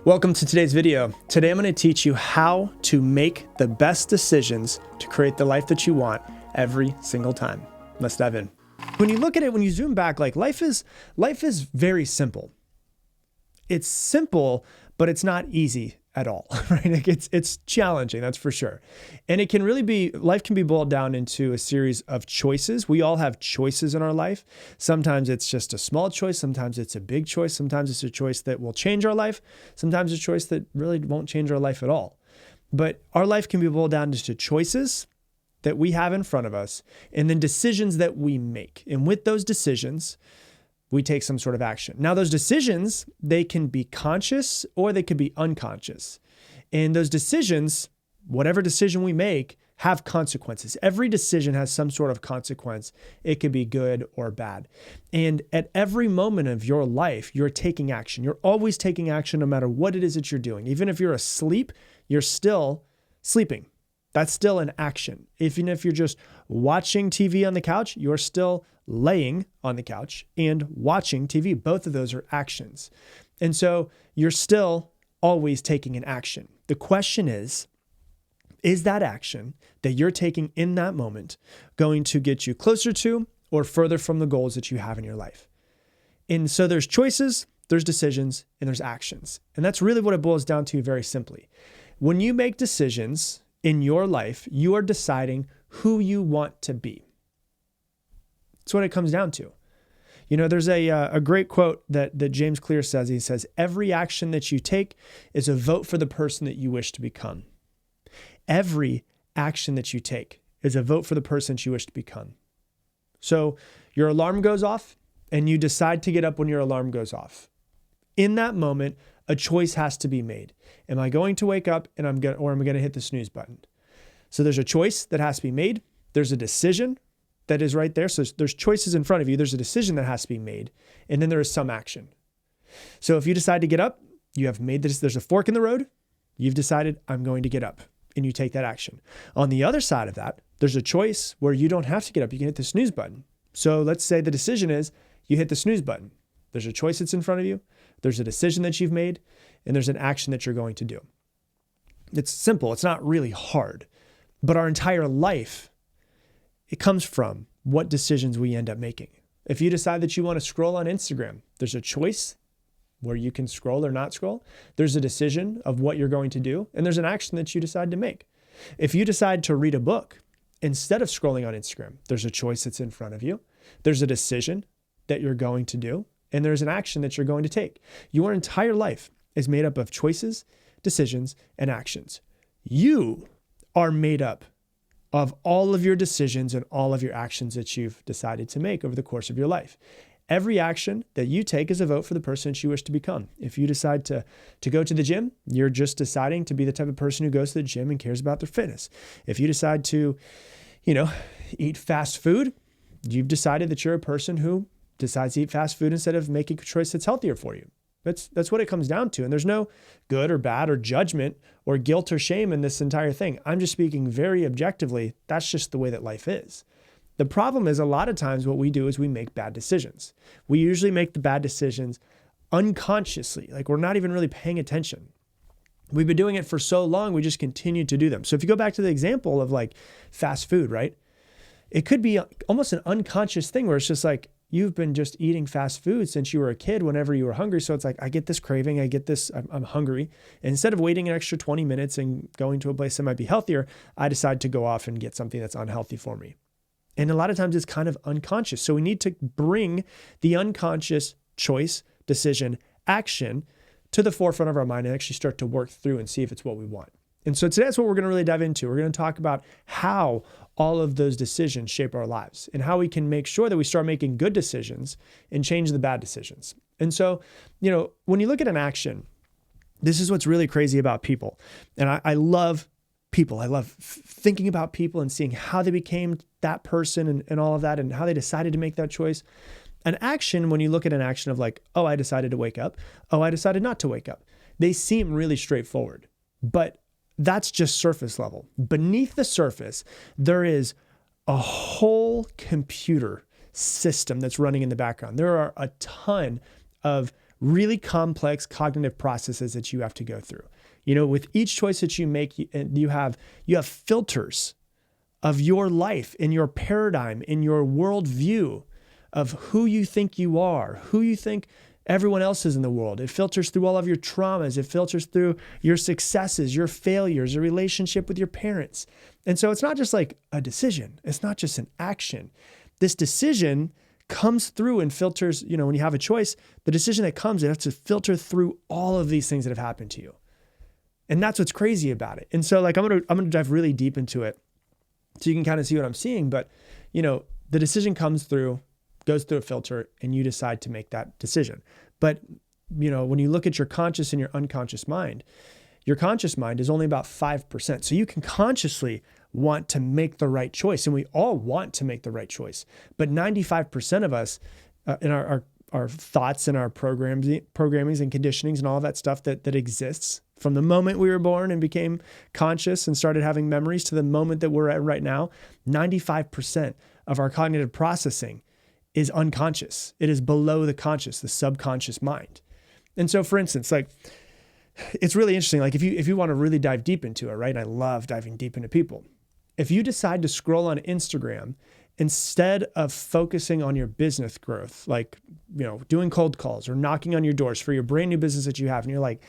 Welcome to today's video. Today I'm going to teach you how to make the best decisions to create the life that you want every single time. Let's dive in. When you look at it, when you zoom back, like life is very simple. It's simple, but it's not easy at all, right? Like it's challenging, that's for sure. And it can really be, life can be boiled down into a series of choices. We all have choices in our life. Sometimes it's just a small choice. Sometimes it's a big choice. Sometimes it's a choice that will change our life. Sometimes it's a choice that really won't change our life at all. But our life can be boiled down to choices that we have in front of us and then decisions that we make. And with those decisions, we take some sort of action. Now, those decisions, they can be conscious or they could be unconscious. And those decisions, whatever decision we make, have consequences. Every decision has some sort of consequence. It could be good or bad. And at every moment of your life, you're taking action. You're always taking action no matter what it is that you're doing. Even if you're asleep, you're still sleeping. That's still an action. Even if you're just watching TV on the couch, you're still laying on the couch and watching TV. Both of those are actions. And so you're still always taking an action. The question is that action that you're taking in that moment going to get you closer to or further from the goals that you have in your life? And so there's choices, there's decisions, and there's actions. And that's really what it boils down to very simply. When you make decisions in your life, you are deciding who you want to be. That's what it comes down to. You know, there's a great quote that James Clear says. He says, every action that you take is a vote for the person that you wish to become. Every action that you take is a vote for the person that you wish to become. So your alarm goes off and you decide to get up when your alarm goes off. In that moment, a choice has to be made. Am I going to wake up and am I going to hit the snooze button? So there's a choice that has to be made. There's a decision that is right there. So there's choices in front of you. There's a decision that has to be made. And then there is some action. So if you decide to get up, you have made this, there's a fork in the road. You've decided, I'm going to get up, and you take that action. On the other side of that, there's a choice where you don't have to get up. You can hit the snooze button. So let's say the decision is you hit the snooze button. There's a choice that's in front of you. There's a decision that you've made, and there's an action that you're going to do. It's simple. It's not really hard, but our entire life, it comes from what decisions we end up making. If you decide that you want to scroll on Instagram, there's a choice where you can scroll or not scroll. There's a decision of what you're going to do, and there's an action that you decide to make. If you decide to read a book instead of scrolling on Instagram, there's a choice that's in front of you. There's a decision that you're going to do, and there's an action that you're going to take. Your entire life is made up of choices, decisions, and actions. You are made up of all of your decisions and all of your actions that you've decided to make over the course of your life. Every action that you take is a vote for the person that you wish to become. If you decide to go to the gym, you're just deciding to be the type of person who goes to the gym and cares about their fitness. If you decide to, eat fast food, you've decided that you're a person who decides to eat fast food instead of making a choice that's healthier for you. That's what it comes down to. And there's no good or bad or judgment or guilt or shame in this entire thing. I'm just speaking very objectively. That's just the way that life is. The problem is a lot of times what we do is we make bad decisions. We usually make the bad decisions unconsciously. Like we're not even really paying attention. We've been doing it for so long, we just continue to do them. So if you go back to the example of like fast food, right? It could be almost an unconscious thing where it's just like, you've been just eating fast food since you were a kid whenever you were hungry. So it's like, I get this craving, I'm hungry. And instead of waiting an extra 20 minutes and going to a place that might be healthier, I decide to go off and get something that's unhealthy for me. And a lot of times it's kind of unconscious. So we need to bring the unconscious choice, decision, action to the forefront of our mind and actually start to work through and see if it's what we want. And so today that's what we're going to really dive into. We're going to talk about how all of those decisions shape our lives and how we can make sure that we start making good decisions and change the bad decisions. And so, when you look at an action, this is what's really crazy about people. And I love people. I love thinking about people and seeing how they became that person and all of that and how they decided to make that choice. An action, when you look at an action of like, oh, I decided to wake up. Oh, I decided not to wake up. They seem really straightforward, but that's just surface level. Beneath the surface, there is a whole computer system that's running in the background. There are a ton of really complex cognitive processes that you have to go through. With each choice that you make, you have filters of your life, in your paradigm, in your worldview of who you think you are, who you think everyone else is in the world. It filters through all of your traumas. It filters through your successes, your failures, your relationship with your parents. And so it's not just like a decision. It's not just an action. This decision comes through and filters, when you have a choice, the decision that comes, it has to filter through all of these things that have happened to you. And that's what's crazy about it. And so I'm going to dive really deep into it so you can kind of see what I'm seeing. But, the decision comes through, goes through a filter, and you decide to make that decision. But, when you look at your conscious and your unconscious mind, your conscious mind is only about 5%. So you can consciously want to make the right choice. And we all want to make the right choice. But 95% of us in our thoughts and our programmings and conditionings and all of that stuff that exists from the moment we were born and became conscious and started having memories to the moment that we're at right now, 95% of our cognitive processing is unconscious. It is below the conscious, the subconscious mind. And so, for instance, it's really interesting. If you want to really dive deep into it, right? I love diving deep into people. If you decide to scroll on Instagram instead of focusing on your business growth, doing cold calls or knocking on your doors for your brand new business that you have, and you're like,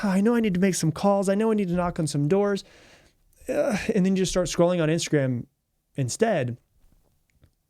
I know I need to make some calls. I know I need to knock on some doors. And then you just start scrolling on Instagram instead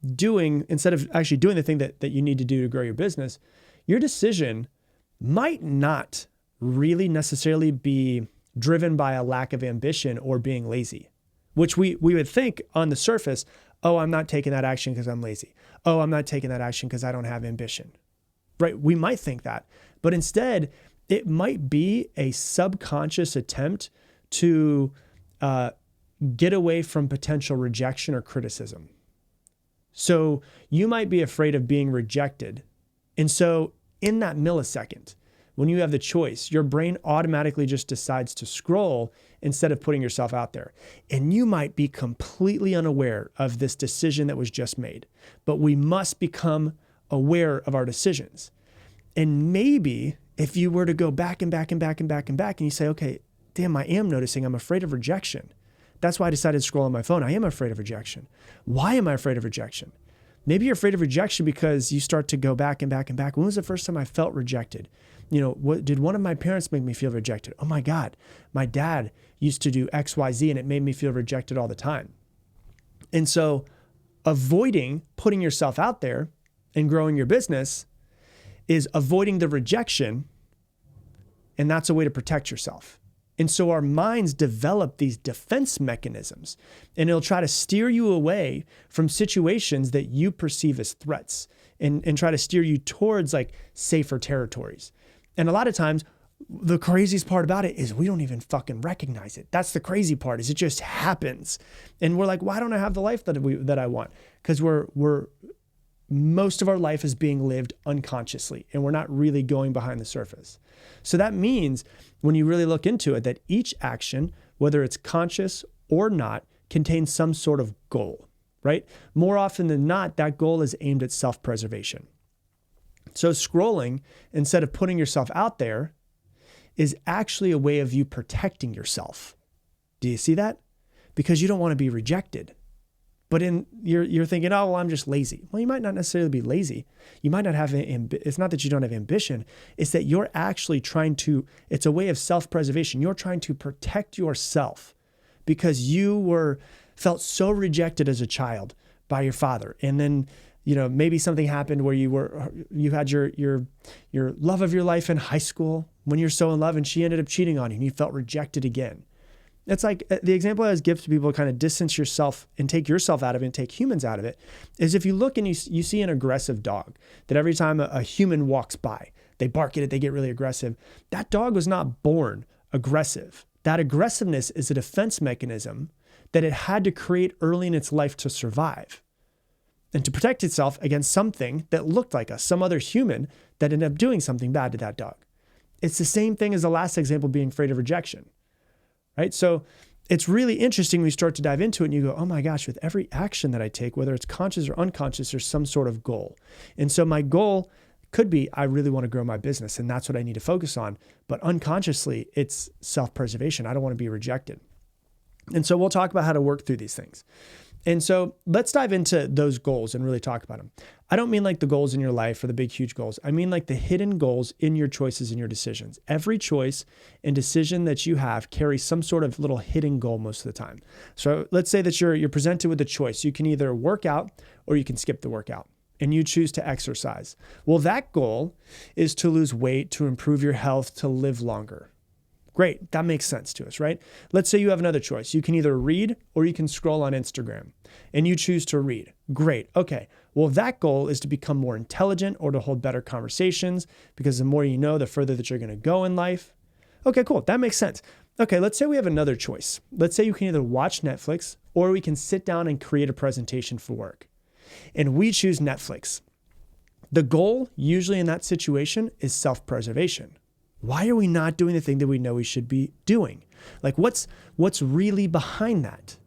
of actually doing the thing that you need to do to grow your business, your decision might not really necessarily be driven by a lack of ambition or being lazy, which we would think on the surface, oh, I'm not taking that action because I'm lazy. Oh, I'm not taking that action because I don't have ambition, right? We might think that, but instead it might be a subconscious attempt to get away from potential rejection or criticism. So you might be afraid of being rejected. And so in that millisecond, when you have the choice, your brain automatically just decides to scroll instead of putting yourself out there. And you might be completely unaware of this decision that was just made. But we must become aware of our decisions. And maybe if you were to go back and back and back and back and back, and you say, okay, damn, I am noticing I'm afraid of rejection. That's why I decided to scroll on my phone. I am afraid of rejection. Why am I afraid of rejection? Maybe you're afraid of rejection because you start to go back and back and back. When was the first time I felt rejected? Did one of my parents make me feel rejected? Oh my God, my dad used to do X, Y, Z, and it made me feel rejected all the time. And so avoiding putting yourself out there and growing your business is avoiding the rejection. And that's a way to protect yourself. And so our minds develop these defense mechanisms, and it'll try to steer you away from situations that you perceive as threats and try to steer you towards safer territories. And a lot of times, the craziest part about it is we don't even fucking recognize it. That's the crazy part, is it just happens. And we're like, why don't I have the life that I want? Because most of our life is being lived unconsciously, and we're not really going behind the surface. So that means when you really look into it, that each action, whether it's conscious or not, contains some sort of goal, right? More often than not, that goal is aimed at self-preservation. So scrolling, instead of putting yourself out there, is actually a way of you protecting yourself. Do you see that? Because you don't want to be rejected. But you're thinking, oh, well, I'm just lazy. Well, you might not necessarily be lazy. You might not have, it's not that you don't have ambition. It's that you're actually it's a way of self-preservation. You're trying to protect yourself because you felt so rejected as a child by your father. And then, maybe something happened where you had your love of your life in high school when you're so in love, and she ended up cheating on you and you felt rejected again. It's like the example I always give to people to kind of distance yourself and take yourself out of it and take humans out of it is if you look and you see an aggressive dog that every time a human walks by, they bark at it, they get really aggressive. That dog was not born aggressive. That aggressiveness is a defense mechanism that it had to create early in its life to survive and to protect itself against something that looked like us, some other human that ended up doing something bad to that dog. It's the same thing as the last example, being afraid of rejection. Right? So it's really interesting when you start to dive into it and you go, oh my gosh, with every action that I take, whether it's conscious or unconscious, there's some sort of goal. And so my goal Could be, I really want to grow my business and that's what I need to focus on. But unconsciously, it's self-preservation. I don't want to be rejected. And so we'll talk about how to work through these things. And so let's dive into those goals and really talk about them. I don't mean like the goals in your life or the big, huge goals. I mean like the hidden goals in your choices and your decisions. Every choice and decision that you have carries some sort of little hidden goal most of the time. So let's say that you're presented with a choice. You can either work out or you can skip the workout, and you choose to exercise. Well, that goal is to lose weight, to improve your health, to live longer. Great, that makes sense to us, right? Let's say you have another choice. You can either read or you can scroll on Instagram, and you choose to read. Great, okay. Well, that goal is to become more intelligent or to hold better conversations, because the more you know, the further that you're gonna go in life. Okay, cool, that makes sense. Okay, let's say we have another choice. Let's say you can either watch Netflix or we can sit down and create a presentation for work. And we choose Netflix. The goal usually in that situation is self-preservation. Why are we not doing the thing that we know we should be doing? Like what's really behind that?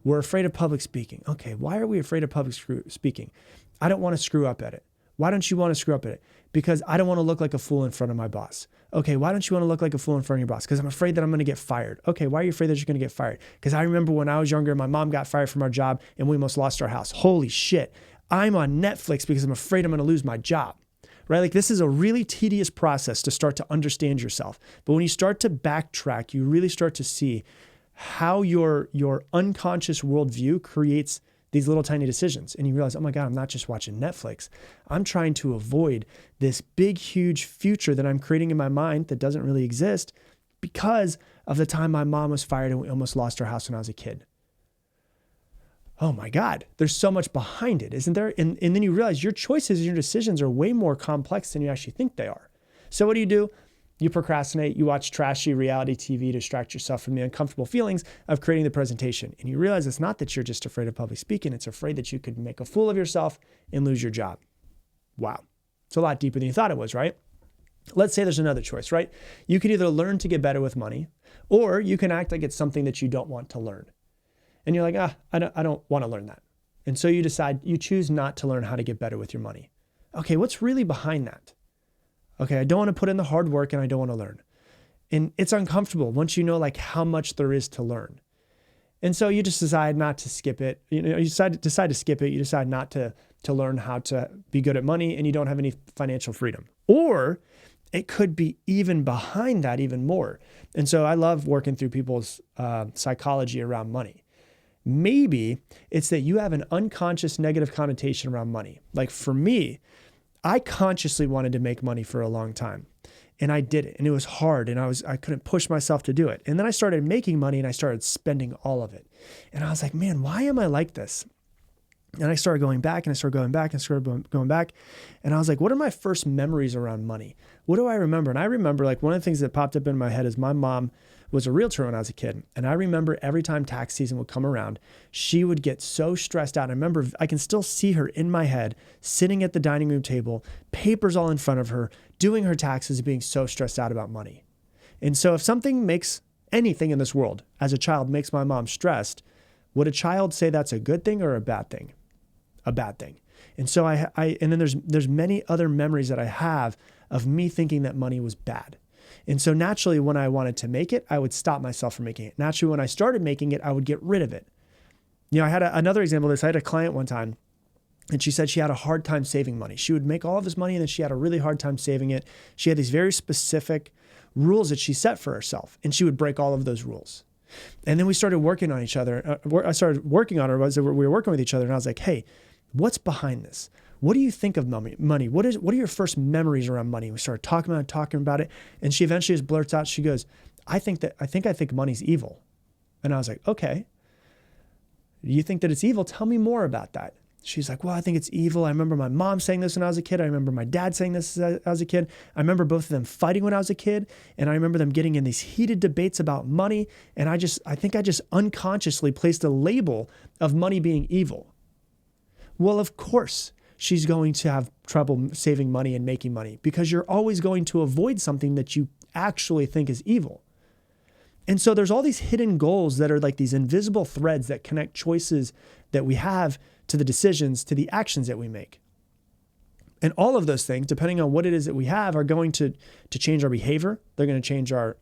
We're afraid of public speaking. Okay, why are we afraid of public speaking? I don't want to screw up at it. Why don't you want to screw up at it? Because I don't want to look like a fool in front of my boss. Okay, why don't you want to look like a fool in front of your boss? Because I'm afraid that I'm going to get fired. Okay, why are you afraid that you're going to get fired? Because I remember when I was younger, my mom got fired from our job and we almost lost our house. Holy shit. I'm on Netflix because I'm afraid I'm going to lose my job. Right? Like this is a really tedious process to start to understand yourself. But when you start to backtrack, you really start to see how your unconscious worldview creates these little tiny decisions. And you realize, oh my God, I'm not just watching Netflix. I'm trying to avoid this big, huge future that I'm creating in my mind that doesn't really exist because of the time my mom was fired and we almost lost our house when I was a kid. Oh my God, there's so much behind it, isn't there? And then you realize your choices and your decisions are way more complex than you actually think they are. So what do? You procrastinate, you watch trashy reality TV to distract yourself from the uncomfortable feelings of creating the presentation. And you realize it's not that you're just afraid of public speaking, it's afraid that you could make a fool of yourself and lose your job. Wow, it's a lot deeper than you thought it was, right? Let's say there's another choice, right? You could either learn to get better with money, or you can act like it's something that you don't want to learn. And you're like, I don't want to learn that. And so you choose not to learn how to get better with your money. Okay, what's really behind that? Okay, I don't want to put in the hard work and I don't want to learn. And it's uncomfortable once you know like how much there is to learn. And so you just decide not to skip it. You decide to skip it. You decide not to learn how to be good at money, and you don't have any financial freedom. Or it could be even behind that even more. And so I love working through people's psychology around money. Maybe it's that you have an unconscious negative connotation around money. Like for me, I consciously wanted to make money for a long time, and I did it, and it was hard, and I couldn't push myself to do it. And then I started making money and I started spending all of it. And I was like, man, why am I like this? And I started going back and I started going back and started going back. And I was like, what are my first memories around money? What do I remember? And I remember like one of the things that popped up in my head is my mom was a realtor when I was a kid. And I remember every time tax season would come around, she would get so stressed out. I remember I can still see her in my head, sitting at the dining room table, papers all in front of her, doing her taxes, being so stressed out about money. And so if something makes anything in this world as a child makes my mom stressed, would a child say that's a good thing or a bad thing? A bad thing. And so and then there's many other memories that I have of me thinking that money was bad. And so naturally, when I wanted to make it, I would stop myself from making it. Naturally, when I started making it, I would get rid of it. You know, I had another example of this. I had a client one time, and she said she had a hard time saving money. She would make all of this money, and then she had a really hard time saving it. She had these very specific rules that she set for herself, and she would break all of those rules. And then we started working on each other. I started working on her. We were working with each other, and I was like, hey, what's behind this? What do you think of money? What are your first memories around money? We started talking about it. And she eventually just blurts out, she goes, I think money's evil. And I was like, okay. You think that it's evil? Tell me more about that. She's like, well, I think it's evil. I remember my mom saying this when I was a kid. I remember my dad saying this as I was a kid. I remember both of them fighting when I was a kid. And I remember them getting in these heated debates about money. And I think I just unconsciously placed a label of money being evil. Well, of course, she's going to have trouble saving money and making money because you're always going to avoid something that you actually think is evil. And so there's all these hidden goals that are like these invisible threads that connect choices that we have to the decisions, to the actions that we make. And all of those things, depending on what it is that we have, are going to change our behavior. They're going to change our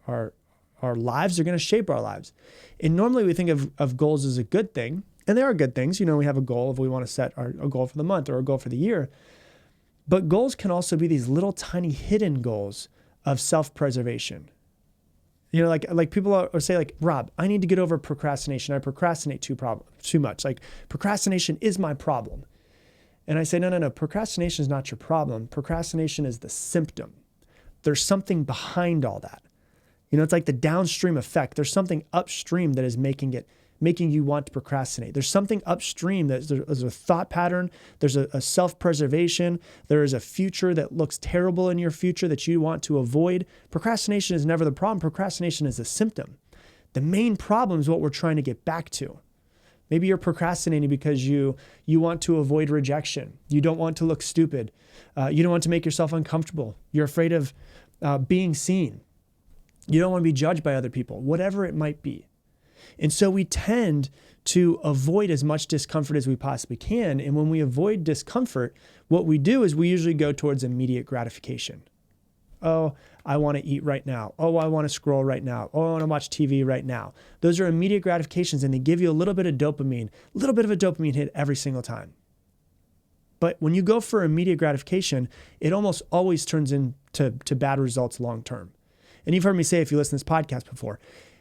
lives. They're going to shape our lives. And normally we think of goals as a good thing. And there are good things. We have a goal if we want to set a goal for the month or a goal for the year. But goals can also be these little tiny hidden goals of self-preservation. Like people are say like, Rob, I need to get over procrastination. I procrastinate too much. Like procrastination is my problem. And I say, no. Procrastination is not your problem. Procrastination is the symptom. There's something behind all that. It's like the downstream effect. There's something upstream that is making you want to procrastinate. There's something upstream there's a thought pattern. There's a self-preservation. There is a future that looks terrible in your future that you want to avoid. Procrastination is never the problem. Procrastination is a symptom. The main problem is what we're trying to get back to. Maybe you're procrastinating because you want to avoid rejection. You don't want to look stupid. You don't want to make yourself uncomfortable. You're afraid of being seen. You don't want to be judged by other people, whatever it might be. And so we tend to avoid as much discomfort as we possibly can. And when we avoid discomfort, what we do is we usually go towards immediate gratification. Oh, I want to eat right now. Oh, I want to scroll right now. Oh, I want to watch TV right now. Those are immediate gratifications, and they give you a little bit of a dopamine hit every single time. But when you go for immediate gratification, it almost always turns into bad results long term. And you've heard me say, if you listen to this podcast before,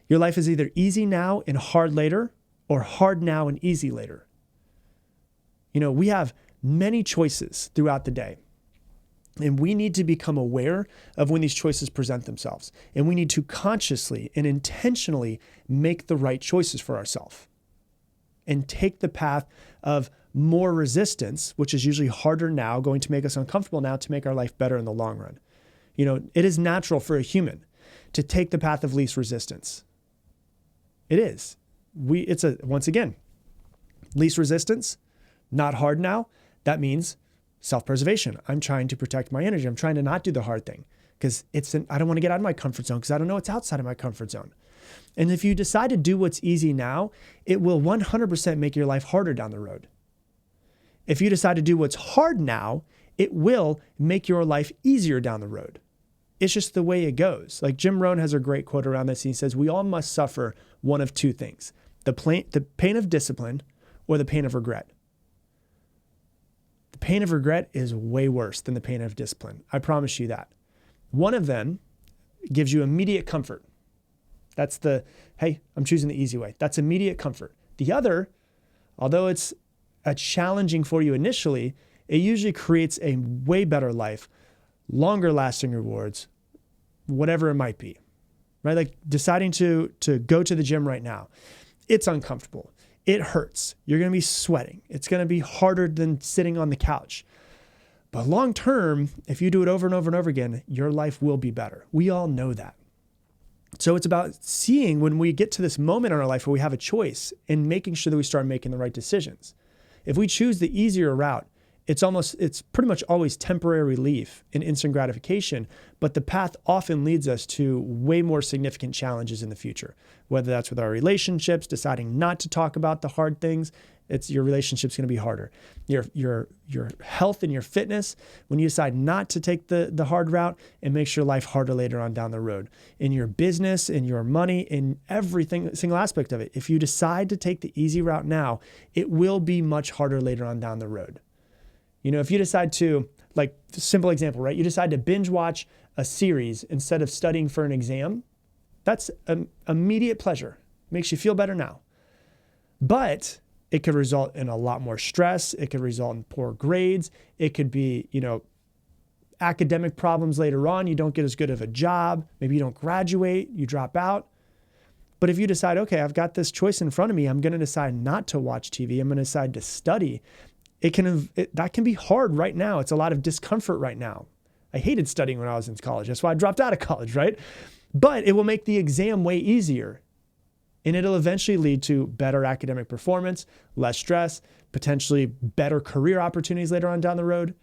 your life is either easy now and hard later, or hard now and easy later. We have many choices throughout the day. And we need to become aware of when these choices present themselves. And we need to consciously and intentionally make the right choices for ourselves. And take the path of more resistance, which is usually harder now, going to make us uncomfortable now, to make our life better in the long run. It is natural for a human to take the path of least resistance. It is. Once again, least resistance, not hard now. That means self-preservation. I'm trying to protect my energy. I'm trying to not do the hard thing because I don't want to get out of my comfort zone because I don't know what's outside of my comfort zone. And if you decide to do what's easy now, it will 100% make your life harder down the road. If you decide to do what's hard now, it will make your life easier down the road. It's just the way it goes. Like Jim Rohn has a great quote around this. He says, we all must suffer one of two things, the pain of discipline or the pain of regret. The pain of regret is way worse than the pain of discipline. I promise you that. One of them gives you immediate comfort. That's hey, I'm choosing the easy way. That's immediate comfort. The other, although it's challenging for you initially, it usually creates a way better life, longer lasting rewards, whatever it might be, right? Like deciding to go to the gym right now. It's uncomfortable. It hurts. You're going to be sweating. It's going to be harder than sitting on the couch. But long term, if you do it over and over and over again, your life will be better. We all know that. So it's about seeing when we get to this moment in our life where we have a choice and making sure that we start making the right decisions. If we choose the easier route, it's pretty much always temporary relief and instant gratification, but the path often leads us to way more significant challenges in the future, whether that's with our relationships, deciding not to talk about the hard things. Your relationship's going to be harder. Your health and your fitness, when you decide not to take the hard route, it makes your life harder later on down the road. In your business, in your money, in everything, single aspect of it. If you decide to take the easy route now, it will be much harder later on down the road. If you decide to, like, simple example, right? You decide to binge watch a series instead of studying for an exam. That's an immediate pleasure. Makes you feel better now. But it could result in a lot more stress. It could result in poor grades. It could be, academic problems later on. You don't get as good of a job. Maybe you don't graduate. You drop out. But if you decide, okay, I've got this choice in front of me. I'm going to decide not to watch TV. I'm going to decide to study. That can be hard right now. It's a lot of discomfort right now. I hated studying when I was in college. That's why I dropped out of college, right? But it will make the exam way easier. And it'll eventually lead to better academic performance, less stress, potentially better career opportunities later on down the road.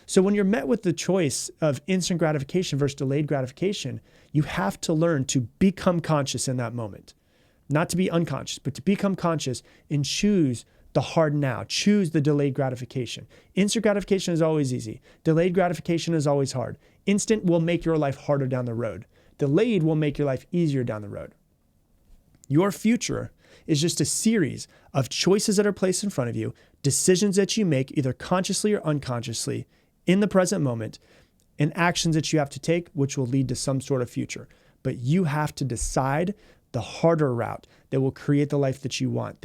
So when you're met with the choice of instant gratification versus delayed gratification, you have to learn to become conscious in that moment. Not to be unconscious, but to become conscious and choose the the hard now. Choose the delayed gratification. Instant gratification is always easy. Delayed gratification is always hard. Instant will make your life harder down the road. Delayed will make your life easier down the road. Your future is just a series of choices that are placed in front of you, decisions that you make either consciously or unconsciously in the present moment, and actions that you have to take, which will lead to some sort of future. But you have to decide the harder route that will create the life that you want,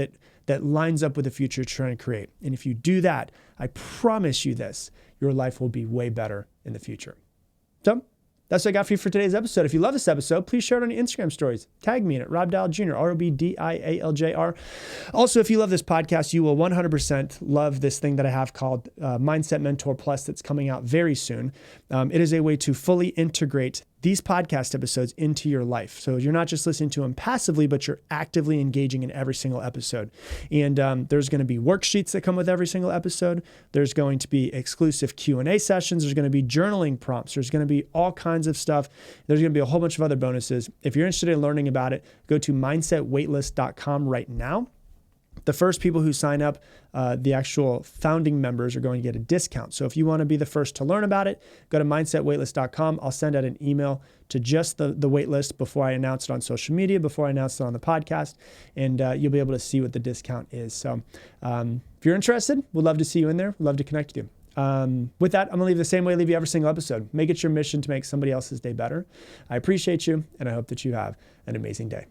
that lines up with the future you're trying to create. And if you do that, I promise you this, your life will be way better in the future. So that's what I got for you for today's episode. If you love this episode, please share it on your Instagram stories. Tag me in it, Rob Dial Jr., ROBDIALJR. Also, if you love this podcast, you will 100% love this thing that I have called Mindset Mentor Plus that's coming out very soon. It is a way to fully integrate these podcast episodes into your life. So you're not just listening to them passively, but you're actively engaging in every single episode. And there's going to be worksheets that come with every single episode. There's going to be exclusive Q&A sessions. There's going to be journaling prompts. There's going to be all kinds of stuff. There's going to be a whole bunch of other bonuses. If you're interested in learning about it, go to mindsetwaitlist.com right now. The first people who sign up, the actual founding members, are going to get a discount. So if you want to be the first to learn about it, go to mindsetwaitlist.com. I'll send out an email to just the waitlist before I announce it on social media, before I announce it on the podcast, and you'll be able to see what the discount is. So if you're interested, we'd love to see you in there. We'd love to connect with you. With that, I'm going to leave the same way I leave you every single episode. Make it your mission to make somebody else's day better. I appreciate you, and I hope that you have an amazing day.